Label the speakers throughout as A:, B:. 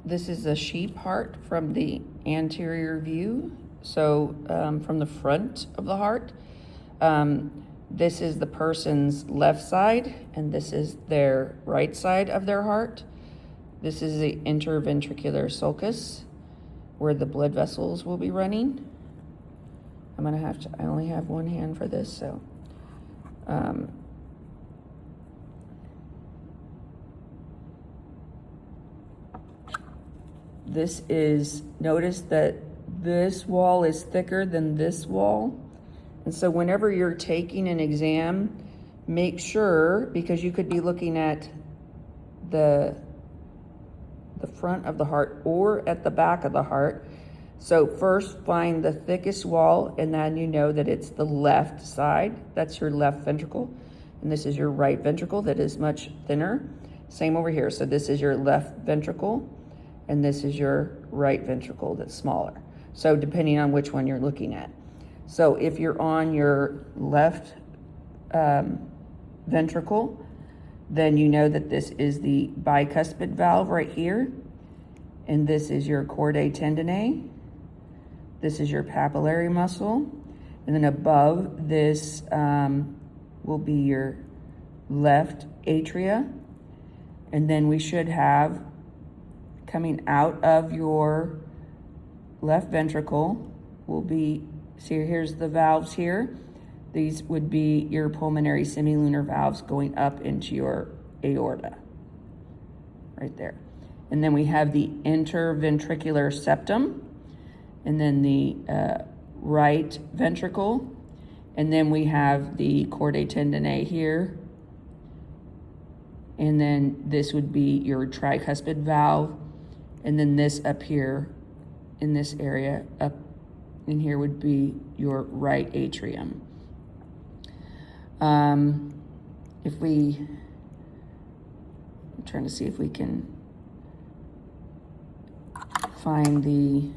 A: This is a sheep heart from the anterior view. So from the front of the heart, this is the person's left side, and this is their right side of their heart. This is the interventricular sulcus, where the blood vessels will be running. I only have one hand for this, so. Notice that this wall is thicker than this wall. And so whenever you're taking an exam, make sure, because you could be looking at the front of the heart or at the back of the heart. So first find the thickest wall, and then you know that it's the left side. That's your left ventricle. And this is your right ventricle that is much thinner. Same over here. So this is your left ventricle, and this is your right ventricle that's smaller. So depending on which one you're looking at. So if you're on your left ventricle, then you know that this is the bicuspid valve right here. And this is your chordae tendineae. This is your papillary muscle. And then above this will be your left atria. And then we should have, coming out of your left ventricle, will be, see here's the valves here. These would be your pulmonary semilunar valves going up into your aorta, right there. And then we have the interventricular septum, and then the right ventricle, and then we have the chordae tendineae here, and then this would be your tricuspid valve, and then this up here in this area up in here would be your right atrium. I'm trying to see if we can find the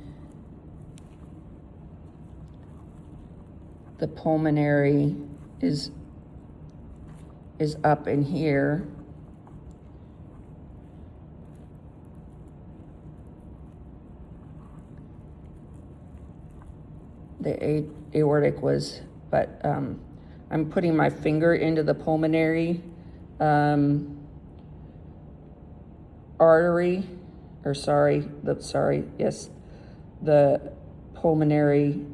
A: pulmonary is up in here. The aortic was, but I'm putting my finger into the pulmonary artery, or the pulmonary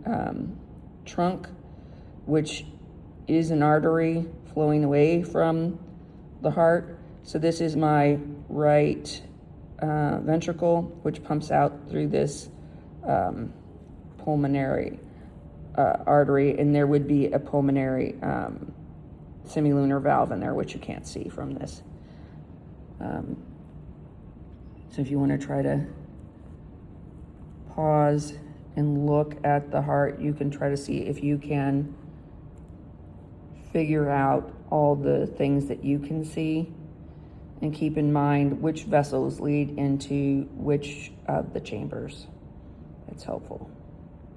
A: trunk, which is an artery flowing away from the heart. So this is my right ventricle, which pumps out through this pulmonary artery, and there would be a pulmonary semilunar valve in there, which you can't see from this. So if you want to try to pause and look at the heart, you can try to see if you can figure out all the things that you can see, and keep in mind which vessels lead into which of the chambers. That's helpful.